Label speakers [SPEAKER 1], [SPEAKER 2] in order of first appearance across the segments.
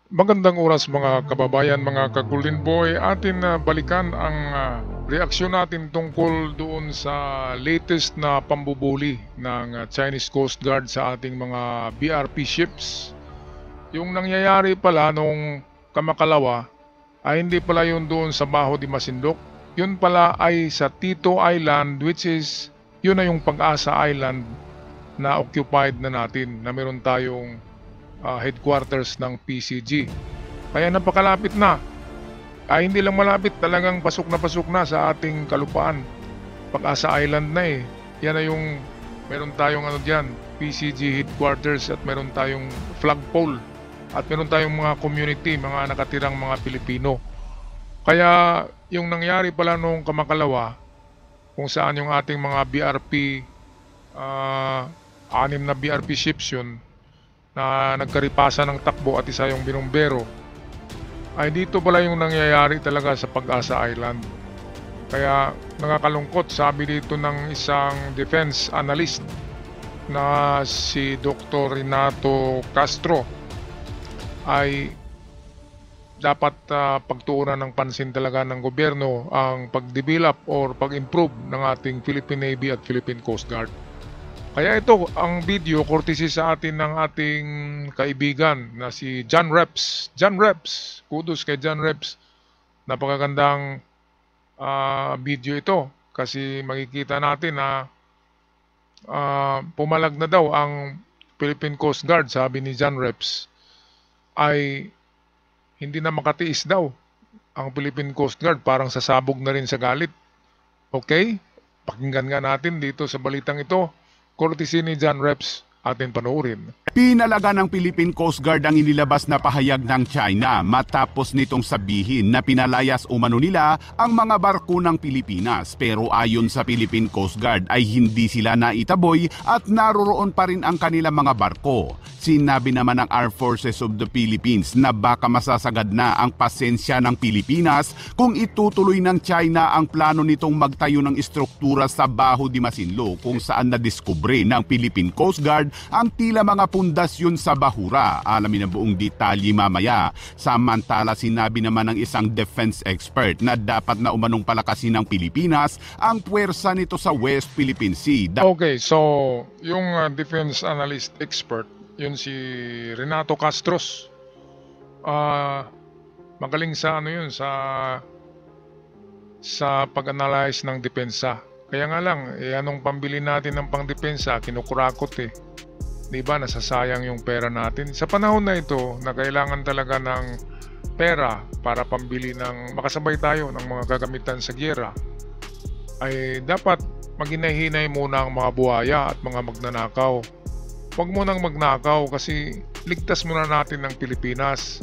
[SPEAKER 1] Magandang oras mga kababayan, mga ka-Golden Boy. Atin na balikan ang reaksyon natin tungkol doon sa latest na pambubuli ng Chinese Coast Guard sa ating mga BRP ships. Yung nangyayari pala nung kamakalawa ay hindi pala yun doon sa Baho de Masinloc. Yun pala ay sa Tito Island, which is yun na yung Pag-asa Island na occupied na natin, na meron tayong headquarters ng PCG. Kaya napakalapit na. Hindi lang malapit, talagang pasok na sa ating kalupaan. Pag-asa Island na eh. Yan na yung meron tayong diyan, PCG headquarters, at meron tayong flagpole, at meron tayong mga community, mga nakatirang mga Pilipino. Kaya yung nangyari pala nung kamakalawa, kung saan yung ating mga BRP, 6 na BRP ships yun, na nagkaripasan ng takbo at isa yung binumbero, ay dito pala yung nangyayari talaga sa Pag-asa Island. Kaya nakakalungkot, sabi dito ng isang defense analyst na si Dr. Renato Castro, ay dapat pagtuunan ng pansin talaga ng gobyerno ang pag-develop or pag-improve ng ating Philippine Navy at Philippine Coast Guard. Kaya ito ang video courtesy sa atin ng ating kaibigan na si John Reps. John Reps, kudos kay John Reps. Napakagandang video ito kasi makikita natin na pumalag na daw ang Philippine Coast Guard, sabi ni John Reps, ay hindi na makatiis daw ang Philippine Coast Guard, parang sasabog na rin sa galit. Okay? Pakinggan nga natin dito sa balitang ito. Courtesy ni John Reps, atin panoorin.
[SPEAKER 2] Pinalaga ng Philippine Coast Guard ang inilabas na pahayag ng China matapos nitong sabihin na pinalayas umano nila ang mga barko ng Pilipinas, pero ayon sa Philippine Coast Guard ay hindi sila naitaboy at naroroon pa rin ang kanilang mga barko. Sinabi naman ng Armed Forces of the Philippines na baka masasagad na ang pasensya ng Pilipinas kung itutuloy ng China ang plano nitong magtayo ng istruktura sa Baho de Masinloc, kung saan nadiskubre ng Philippine Coast Guard ang tila mga pundasyon sa bahura. Alamin ang buong detalye mamaya. Samantala, sinabi naman ng isang defense expert na dapat na umanong palakasin ng Pilipinas ang puwersa nito sa West Philippine Sea.
[SPEAKER 1] Okay, so yung defense analyst expert, yun si Renato Castros. Magaling sa yun, sa pag-analyze ng depensa. Kaya nga lang, anong pambili natin ng pangdepensa, kinukurakot eh. Diba, nasasayang yung pera natin. Sa panahon na ito, na kailangan talaga ng pera para pambili ng, makasabay tayo ng mga gagamitan sa gyera, ay dapat maghinay-hinay muna ang mga buhaya at mga magnanakaw. Huwag mo nang magnakaw kasi ligtas muna natin ng Pilipinas.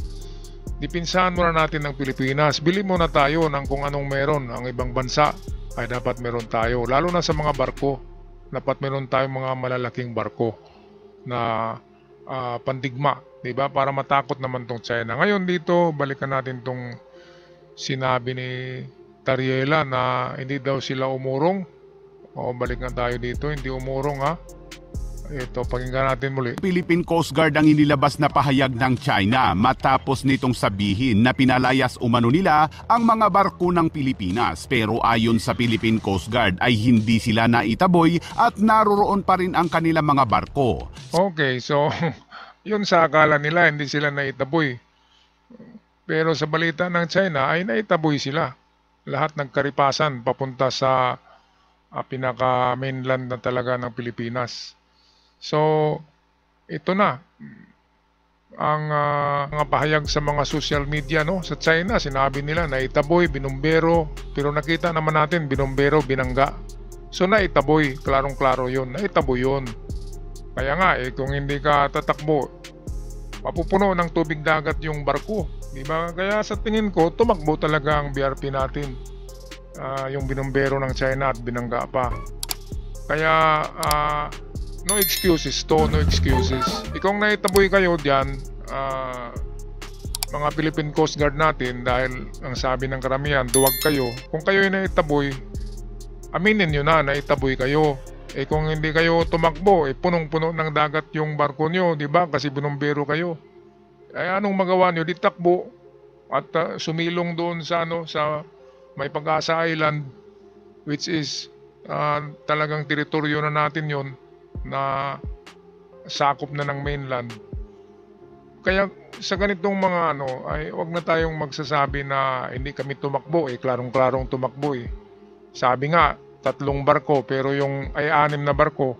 [SPEAKER 1] Dipinsahan muna natin ng Pilipinas. Bili muna tayo ng kung anong meron. Ang ibang bansa ay dapat meron tayo. Lalo na sa mga barko. Dapat meron tayong mga malalaking barko na pandigma, diba? Para matakot naman tong China. Ngayon dito, balikan natin tong sinabi ni Tariela na hindi daw sila umurong. O, balikan tayo dito, hindi umurong ha. Ito, pakinggan natin muli.
[SPEAKER 2] Philippine Coast Guard ang inilabas na pahayag ng China matapos nitong sabihin na pinalayas umano nila ang mga barko ng Pilipinas, pero ayon sa Philippine Coast Guard ay hindi sila naitaboy at naroroon pa rin ang kanilang mga barko.
[SPEAKER 1] Okay, so yun sa akala nila hindi sila naitaboy. Pero sa balita ng China ay naitaboy sila. Lahat nagkaripasan papunta sa pinaka-mainland na talaga ng Pilipinas. So, ito na ang mga pahayag sa mga social media, no? Sa China, sinabi nila naitaboy, binumbero, pero nakita naman natin binumbero, binangga. So naitaboy, klarong-klaro 'yon, naitaboy 'yon. Kaya nga kung hindi ka tatakbo, mapupuno ng tubig dagat yung barko, di ba? Kaya sa tingin ko, tumakbo talaga ang BRP natin. Yung binumbero ng China at binangga pa. Kaya no excuses to, no excuses. Kung naitaboy kayo diyan, mga Philippine Coast Guard natin, dahil ang sabi ng karamihan, duwag kayo. Kung kayo ay naitaboy, aminin nyo na naitaboy kayo. Kung hindi kayo tumakbo, punong-puno ng dagat yung barko nyo, di ba? Kasi binumbero kayo. Ay anong magawa nyo? Di takbo at sumilong doon sa sa May Pag-asa Island, which is talagang teritoryo na natin yon, na sakop na ng mainland. Kaya sa ganitong mga ay wag na tayong magsasabi na hindi kami tumakbo. Klarong-klarong tumakbo eh. Sabi nga 3 barko pero yung 6 na barko,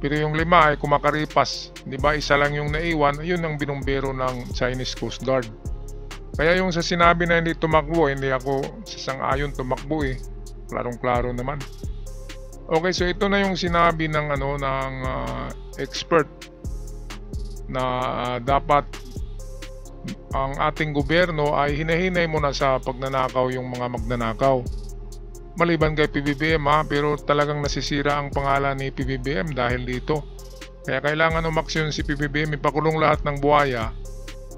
[SPEAKER 1] pero yung 5 ay kumakaripas, di ba? Isa lang yung naiwan, yun ang binumbero ng Chinese Coast Guard. Kaya yung sa sinabi na hindi tumakbo, hindi ako sasang-ayon, tumakbo eh. Klarong-klaro naman. Okay, so ito na yung sinabi ng expert na dapat ang ating gobyerno ay hinahinay muna sa pagnanakaw yung mga magnanakaw. Maliban kay PBBM pero talagang nasisira ang pangalan ni PBBM dahil dito. Kaya kailangan umaksyon si PBBM, ipakulong lahat ng buhaya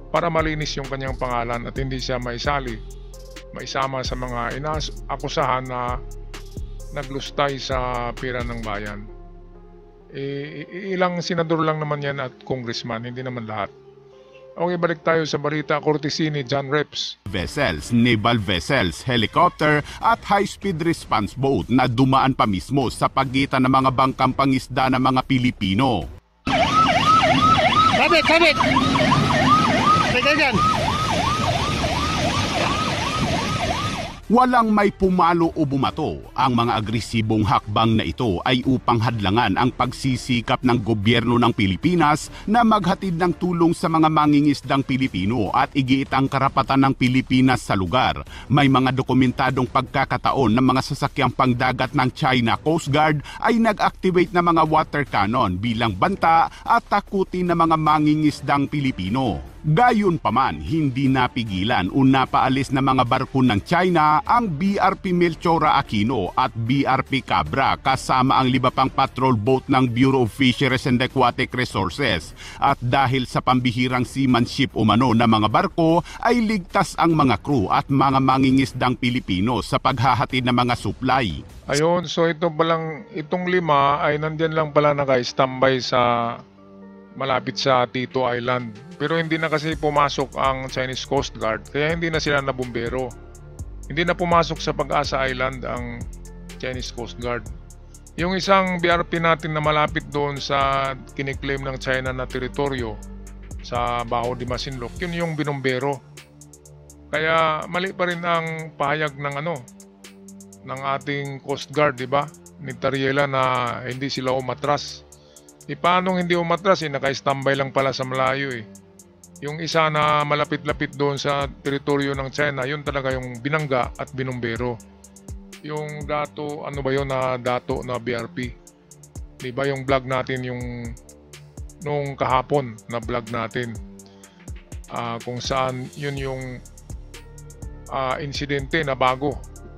[SPEAKER 1] para malinis yung kanyang pangalan at hindi siya maisama sa mga akusahan na naglustay sa pera ng bayan. Ilang senador lang naman yan at congressman, hindi naman lahat. Okay, balik tayo sa balita courtesy ni John Reps.
[SPEAKER 2] Vessels, naval vessels, helicopter at high-speed response boat na dumaan pa mismo sa pagitan ng mga bangkang pangisda ng mga Pilipino.
[SPEAKER 3] Sabit! Teka dyan!
[SPEAKER 2] Walang may pumalo o bumato. Ang mga agresibong hakbang na ito ay upang hadlangan ang pagsisikap ng gobyerno ng Pilipinas na maghatid ng tulong sa mga mangingisdang Pilipino at igiit ang karapatan ng Pilipinas sa lugar. May mga dokumentadong pagkakataon ng mga sasakyang pangdagat ng China Coast Guard ay nag-activate ng mga water cannon bilang banta at takutin ng mga mangingisdang Pilipino. Gayunpaman, hindi napigilan o napaalis na mga barko ng China ang BRP Melchora Aquino at BRP Cabra kasama ang 5 pang patrol boat ng Bureau of Fisheries and Aquatic Resources. At dahil sa pambihirang seamanship umano ng mga barko, ay ligtas ang mga crew at mga mangingisdang Pilipino sa paghahatid ng mga supply.
[SPEAKER 1] Ayun, so itong 5 ay nandyan lang pala naka-standby sa malapit sa Tito Island. Pero hindi na kasi pumasok ang Chinese Coast Guard, kaya hindi na sila nabumbero. Hindi na pumasok sa Pag-asa Island ang Chinese Coast Guard. Yung isang BRP natin na malapit doon sa kiniklaim ng China na teritoryo sa Baho de Masinloc, yun yung binumbero. Kaya mali pa rin ang pahayag ng ating Coast Guard, di ba? Ni Tariela na hindi sila umatras. Paano hindi umatras? Naka-standby lang pala sa malayo eh. Yung isa na malapit-lapit doon sa teritoryo ng China, yun talaga yung binangga at binumbero. Yung dato, dato na BRP. Diba yung vlog natin, nung kahapon na vlog natin, kung saan yun yung insidente na bago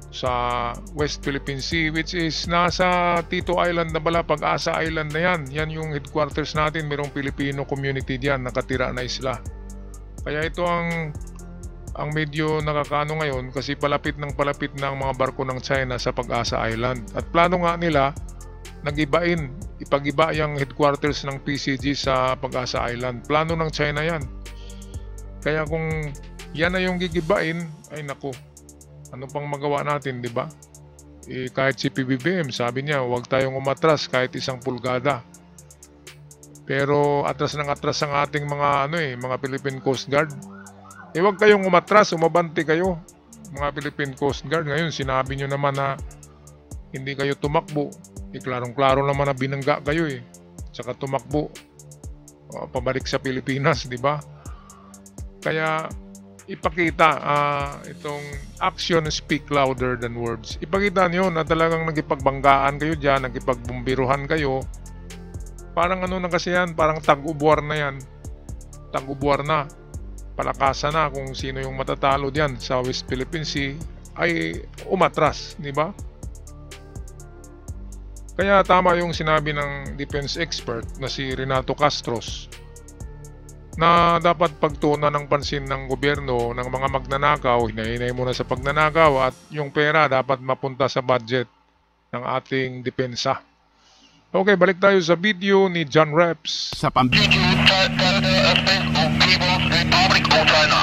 [SPEAKER 1] sa West Philippine Sea, which is nasa Tito Island na pala, Pag-asa Island na yan. Yan yung headquarters natin, mayroong Filipino community diyan, nakatira na isla. Kaya ito ang medyo nakakaano ngayon kasi palapit ng mga barko ng China sa Pag-asa Island. At plano nga nila, ipagiba yung headquarters ng PCG sa Pag-asa Island. Plano ng China yan. Kaya kung yan na yung gigibain, ay naku, ano pang magawa natin, di ba? Kahit si PBBM, sabi niya, huwag tayong umatras kahit 1 pulgada. Pero atras ng atras ang ating mga Philippine Coast Guard. Huwag kayong umatras, umabante kayo, mga Philippine Coast Guard. Ngayon, sinabi nyo naman na hindi kayo tumakbo. Klarong-klaro naman na binangga kayo eh. Tsaka tumakbo. Pabalik sa Pilipinas, di ba? Kaya ipakita itong action speak louder than words. Ipakita niyo na talagang nagipagbanggaan kayo diyan, nagipagbumbiruhan kayo. Parang na kasi yan, parang tag-ubuar na yan. Tag-ubuar na. Palakasan na kung sino yung matatalo diyan sa West Philippine Sea ay umatras, di ba? Kaya tama yung sinabi ng defense expert na si Renato Castros na dapat pagtuunan ng pansin ng gobyerno ng mga magnanakaw, hinahinay muna sa pagnanakaw at yung pera dapat mapunta sa budget ng ating depensa. Okay, balik tayo sa video ni John Reps.
[SPEAKER 2] sa pam-
[SPEAKER 4] Canada Aspect of People's Republic of China.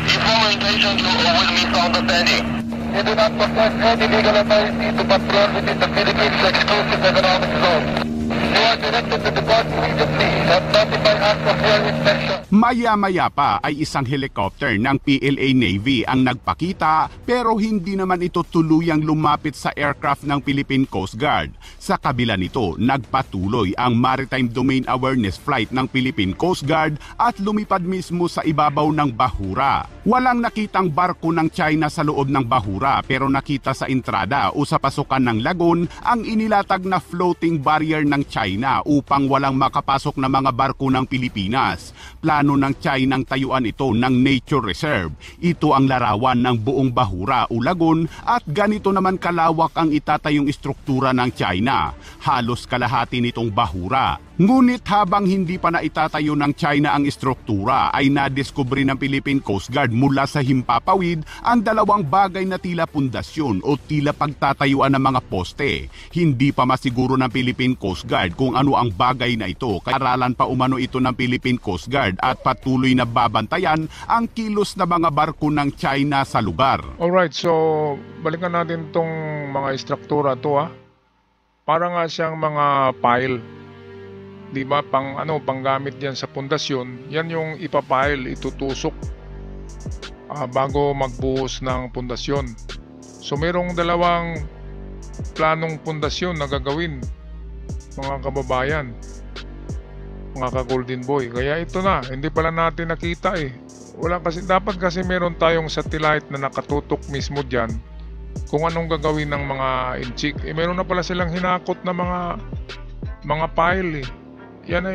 [SPEAKER 4] Informal intention to will be found attending. We do not possess any legal authority to patrol within the Philippines exclusive economic zone. You are directed to depart immediately and notify us of your inspection.
[SPEAKER 2] Maya-maya pa ay isang helicopter ng PLA Navy ang nagpakita pero hindi naman ito tuluyang lumapit sa aircraft ng Philippine Coast Guard. Sa kabila nito, nagpatuloy ang Maritime Domain Awareness Flight ng Philippine Coast Guard at lumipad mismo sa ibabaw ng bahura. Walang nakitang barko ng China sa loob ng bahura pero nakita sa entrada o sa pasukan ng lagoon ang inilatag na floating barrier ng China upang walang makapasok na mga barko ng Pilipinas. Plano ng China ang tayuan ito ng nature reserve. Ito ang larawan ng buong bahura o lagoon at ganito naman kalawak ang itatayong istruktura ng China. Halos kalahati nitong bahura. Ngunit habang hindi pa naitatayo ng China ang istruktura ay nadiskubre ng Philippine Coast Guard mula sa himpapawid ang dalawang bagay na tila pundasyon o tila pagtatayuan ng mga poste. Hindi pa masiguro ng Philippine Coast Guard kung ano ang bagay na ito. Kaaralan pa umano ito ng Philippine Coast Guard at patuloy na babantayan ang kilos na mga barko ng China sa lugar.
[SPEAKER 1] Alright, so balikan natin tong mga istruktura to Para nga siyang mga pile. 'Di ba? Panggamit diyan sa pundasyon. Yan yung ipapile, itutusok bago magbuhos ng pundasyon. So merong dalawang planong pundasyon na gagawin, mga kababayan, mga ka-Golden Boy. Kaya ito na, hindi pala natin nakita dapat kasi meron tayong satellite na nakatutok mismo diyan kung anong gagawin ng mga inchik. Meron na pala silang hinakot na mga pile Yan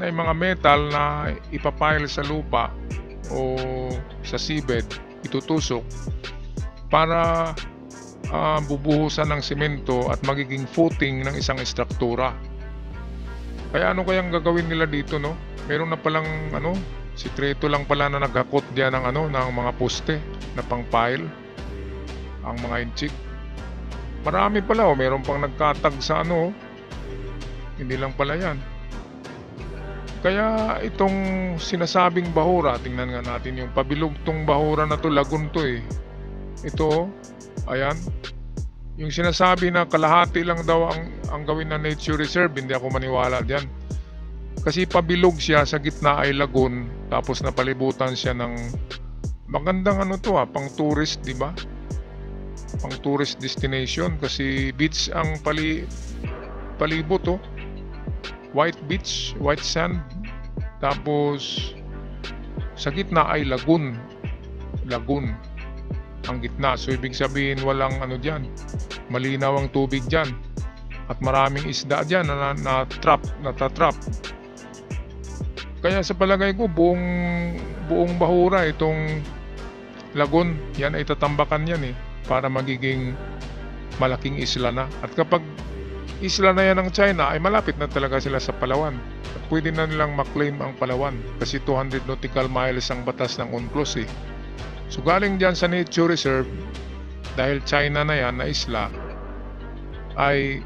[SPEAKER 1] ay mga metal na ipapile sa lupa o sa seabed, itutusok para bubuhusan ng simento at magiging footing ng isang istruktura. Kaya ano kayang gagawin nila dito, no? Meron na palang sikreto lang pala na naghakot diyan ng ng mga poste na pang-pile ang mga inchik. Marami pala meron pang nagkatag sa hindi lang pala yan. Kaya itong sinasabing bahura, tingnan nga natin yung pabilog tong bahura na to, lagoon to Ito, ayan. Yung sinasabi na kalahati lang daw ang gawin na nature reserve, hindi ako maniwala diyan. Kasi pabilog siya, sa gitna ay lagoon, tapos napalibutan siya ng magandang pang tourist, di ba? Pang tourist destination kasi beach ang palibot white beach, white sand, tapos sa gitna ay lagoon ang gitna. So ibig sabihin walang diyan, malinaw ang tubig diyan at maraming isda diyan na natatrap. Kaya sa palagay ko buong bahura itong lagoon, yan ay tatambakan yan para magiging malaking isla na. At kapag isla na yan ng China ay malapit na talaga sila sa Palawan. At pwede na nilang maklaim ang Palawan kasi 200 nautical miles ang batas ng UNCLOS So galing dyan sa nature reserve, dahil China na yan na isla, ay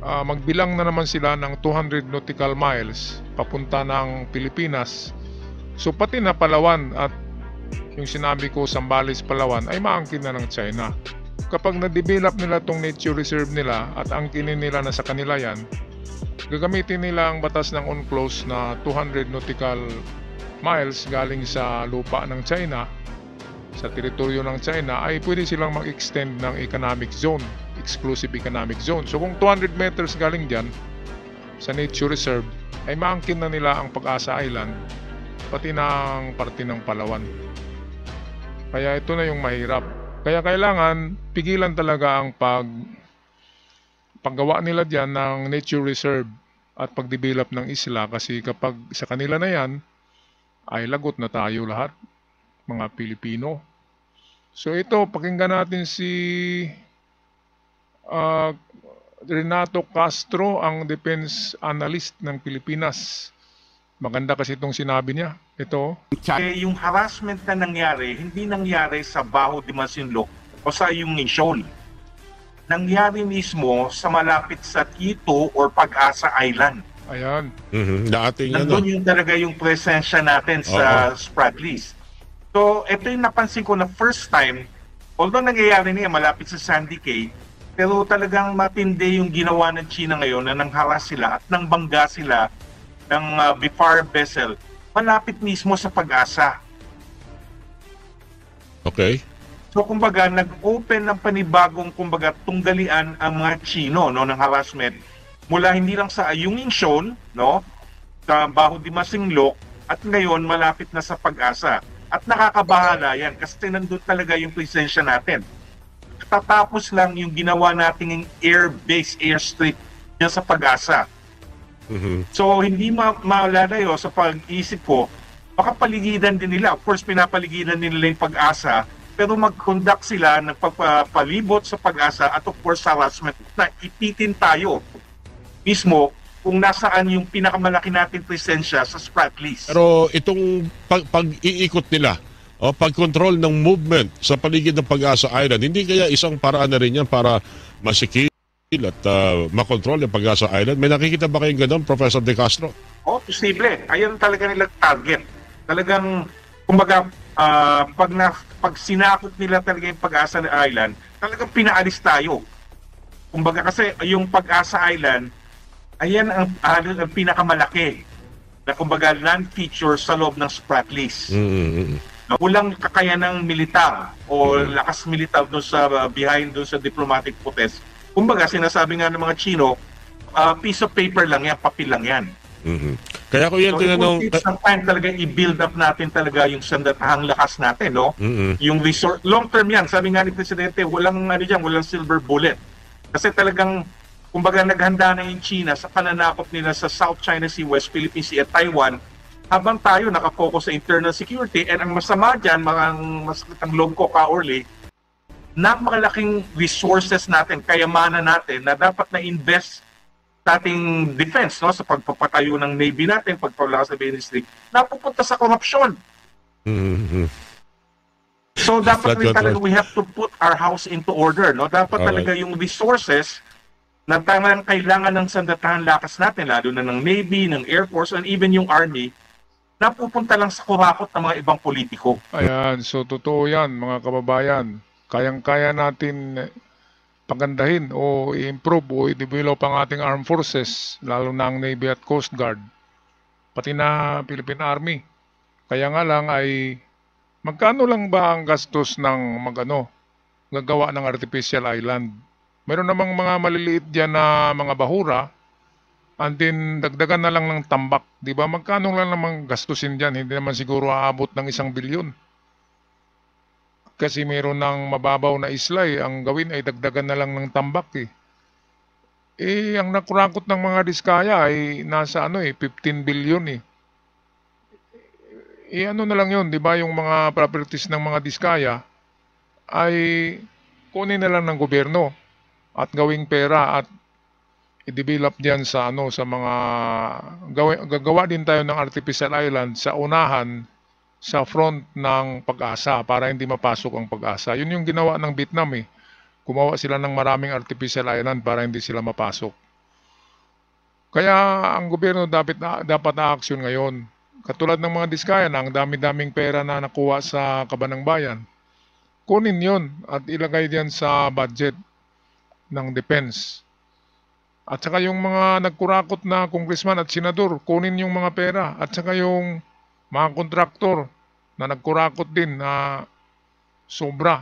[SPEAKER 1] magbilang na naman sila ng 200 nautical miles papunta ng Pilipinas. So pati na Palawan at yung sinabi ko Zambales, Palawan ay maangkin na ng China. Kapag na-develop nila tong nature reserve nila at angkinin nila na sa kanila yan, gagamitin nila ang batas ng UNCLOS na 200 nautical miles galing sa lupa ng China, sa teritoryo ng China, ay pwede silang mag-extend ng economic zone, exclusive economic zone. So kung 200 meters galing dyan sa nature reserve, ay maangkin na nila ang Pag-asa Island, pati ng parte ng Palawan. Kaya ito na yung mahirap. Kaya kailangan pigilan talaga ang paggawa nila diyan ng nature reserve at pagdevelop ng isla, kasi kapag sa kanila na yan ay lagot na tayo lahat, mga Pilipino. So ito, pakinggan natin si Renato Castro, ang defense analyst ng Pilipinas. Maganda kasi itong sinabi niya. Ito.
[SPEAKER 5] Yung harassment na nangyari, hindi nangyari sa Baho de Masinloc o sa yung Shoal. nangyari mismo sa malapit sa Quito or Pag-asa Island.
[SPEAKER 1] Ayan.
[SPEAKER 6] Na ating
[SPEAKER 5] Nandun yung talaga yung presensya natin sa Spratlys. So, ito yung napansin ko na first time, although nangyayari niya malapit sa Sandy Cay, pero talagang matindi yung ginawa ng China ngayon na nangharas sila at nangbangga sila ng BIFAR vessel malapit mismo sa Pag-asa.
[SPEAKER 6] Okay.
[SPEAKER 5] So kumbaga nag-open ng panibagong kumbaga tunggalian ang mga Chino no ng harassment mula hindi lang sa Ayungin Shoal no sa Baho de Masinloc at ngayon malapit na sa Pag-asa. At nakakabahala yan kasi nandun talaga yung presensya natin. Tatapos lang yung ginawa nating air base, airstrip yan sa Pag-asa. So hindi malalayo sa pag-isip ko, baka paligidan din nila. Of course, pinapaligidan nila yung Pag-asa, pero mag-conduct sila ng pagpapalibot sa Pag-asa at of course harassment na ipitin tayo mismo kung nasaan yung pinakamalaki nating presensya sa Spratlys.
[SPEAKER 6] Pero itong pag-iikot nila, o pag-control ng movement sa paligid ng Pag-asa Island, hindi kaya isang paraan na rin yan para masikil at makontrol yung Pag-asa Island? May nakikita ba kayong ganun, Professor De Castro?
[SPEAKER 5] Posible. Ayan talaga nilang target. Talagang, kumbaga, pag sinakop nila talaga yung Pag-asa Island, talagang pinaalis tayo. Kumbaga kasi yung Pag-asa Island, ayan ang pinakamalaki na kumbaga land feature sa loob ng Spratlys. Walang kakayanang militar o lakas militar doon sa behind doon sa diplomatic protest. Kumbaga sinasabi nga ng mga Chino, piece of paper lang yan, papel lang yan.
[SPEAKER 6] Kaya ko yan tinanong...
[SPEAKER 5] It will take some time talaga i-build up natin talaga yung sandatahang lakas natin, no? Yung resort, long term yan. Sabi nga ni Presidente, walang silver bullet. Kasi talagang, kumbaga naghanda na yung China sa pananakop nila sa South China Sea, West Philippine Sea at Taiwan, habang tayo nakafocus sa internal security. And ang masama dyan, masakit ang loob ko ka-Orly, napakalaking resources natin, kayamanan natin na dapat na invest sa ating defense, no, sa pagpapatayo ng Navy natin, pagpapalakas sa ministry, napupunta sa korupsyon. So dapat rin talaga we have to put our house into order, no? Dapat talaga yung resources na talagang kailangan ng sandatahan lakas natin, lalo na ng Navy, ng Air Force, and even yung Army, napupunta lang sa kurakot ng mga ibang politiko.
[SPEAKER 1] Ayan, so totoo yan mga kababayan. Kayang-kaya natin pagandahin o i-improve o i-develop ang ating armed forces, lalo na ang Navy at Coast Guard, pati na Philippine Army. Kaya nga lang ay magkano lang ba ang gastos ng gagawa ng artificial island? Meron namang mga maliliit dyan na mga bahura, and then dagdagan na lang ng tambak. Di ba? Magkano lang namang gastusin dyan? Hindi naman siguro aabot ng 1 bilyon. Kasi meron ng mababaw na isla ang gawin ay dagdagan na lang ng tambak ang nakurakot ng mga diskaya ay nasa 15 billion ano na lang yun, di ba, yung mga properties ng mga diskaya ay kunin na lang ng gobyerno at gawing pera at i-develop diyan sa sa mga gagawa din tayo ng artificial island sa unahan sa front ng Pag-asa para hindi mapasok ang Pag-asa. Yun yung ginawa ng Vietnam Gumawa sila ng maraming artificial island para hindi sila mapasok. Kaya ang gobyerno dapat na-action ngayon. Katulad ng mga diskaya na ang dami-daming pera na nakuha sa Kabanang Bayan. Kunin yun at ilagay diyan sa budget ng defense. At saka yung mga nagkurakot na congressman at senador, kunin yung mga pera. At saka yung mga kontraktor na nagkurakot din na sobra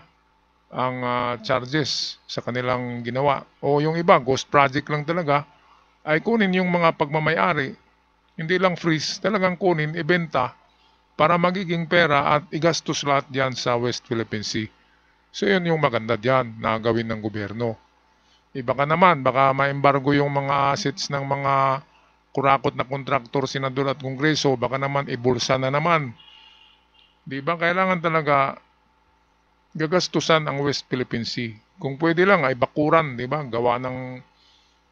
[SPEAKER 1] ang charges sa kanilang ginawa. O yung iba, ghost project lang talaga, ay kunin yung mga pagmamayari. Hindi lang freeze, talagang kunin, ibenta para magiging pera at igastos lahat dyan sa West Philippine Sea. So yun yung maganda dyan na gawin ng gobyerno. Baka naman, baka ma-embargo yung mga assets ng mga kurakot na kontraktor, senador at kongreso, baka naman ibulsa na naman. Di ba? Kailangan talaga gagastusan ang West Philippine Sea. Kung pwede lang ay bakuran, di ba? Gawa ng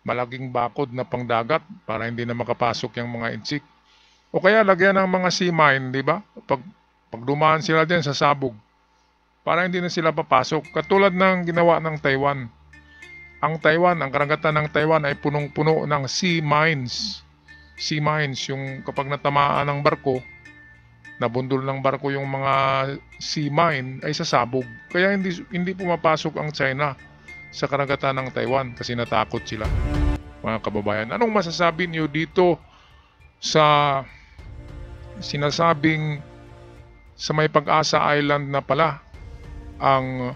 [SPEAKER 1] malaking bakod na pangdagat para hindi na makapasok yung mga insik. O kaya lagyan ng mga sea mine, di ba? Pag dumaan sila din sa sabog para hindi na sila papasok. Katulad ng ginawa ng Taiwan. ang Taiwan, ang karagatan ng Taiwan ay punong-puno ng sea mines. Sea mines, yung kapag natamaan ng barko, nabundol ng barko yung mga sea mine ay sasabog. Kaya hindi pumapasok ang China sa karagatan ng Taiwan kasi natakot sila. Mga kababayan, anong masasabi niyo dito sa sinasabing sa May Pag-asa Island na pala ang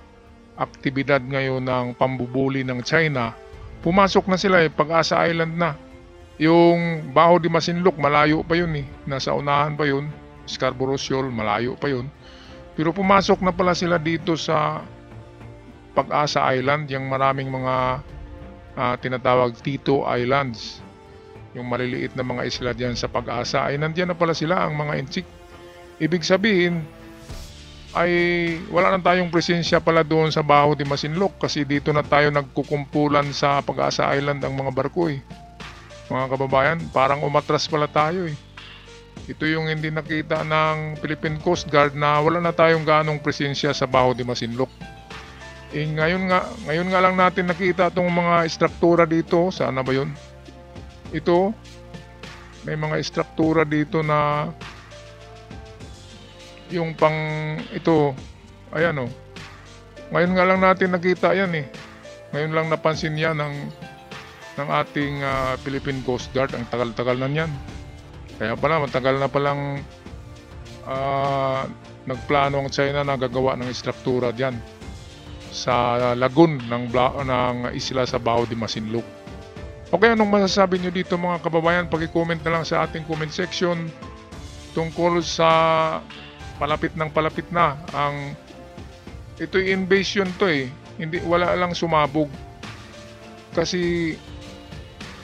[SPEAKER 1] aktibidad ngayon ng pambubuli ng China? Pumasok na sila Pag-asa Island na. Yung Baho de Masinloc, malayo pa yun nasa unahan pa yun. Scarborough Shoal, malayo pa yun. Pero pumasok na pala sila dito sa Pag-asa Island, yung maraming mga tinatawag Tito Islands. Yung maliliit na mga isla dyan sa Pag-asa ay nandiyan na pala sila, ang mga inchik. Ibig sabihin ay wala na tayong presensya pala doon sa Baho de Masinloc kasi dito na tayo nagkukumpulan sa Pag-asa Island ang mga barko Mga kababayan, parang umatras pala tayo Ito yung hindi nakita ng Philippine Coast Guard na wala na tayong ganong presensya sa Baho de Masinloc. Ngayon nga lang natin nakita itong mga struktura dito. Sana ba yun? Ito, may mga struktura dito na yung pang ito, ayan Ngayon nga lang natin nakita yan Ngayon lang napansin yan ng ating Philippine Coast Guard. Ang tagal-tagal na yan. Kaya pala, matagal na palang nagplano ang China na gagawa ng struktura diyan sa lagoon ng isla sa Baho de Masinloc. Okay, anong masasabi nyo dito mga kababayan? Paki-comment na lang sa ating comment section tungkol sa palapit na ito'y invasion to Hindi, wala lang sumabog. Kasi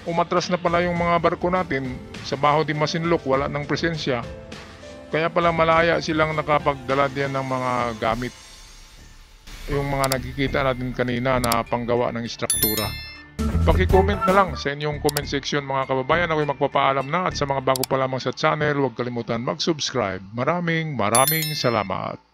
[SPEAKER 1] umatras na pala yung mga barko natin sa Baho de Masinloc, wala ng presensya. Kaya pala malaya silang nakapagdala diyan ng mga gamit. Yung mga nakikita natin kanina na panggawa ng struktura. Paki-comment na lang sa inyong comment section mga kababayan. Ako'y magpapaalam na at sa mga bago pa lamang sa channel, huwag kalimutan mag-subscribe. Maraming salamat.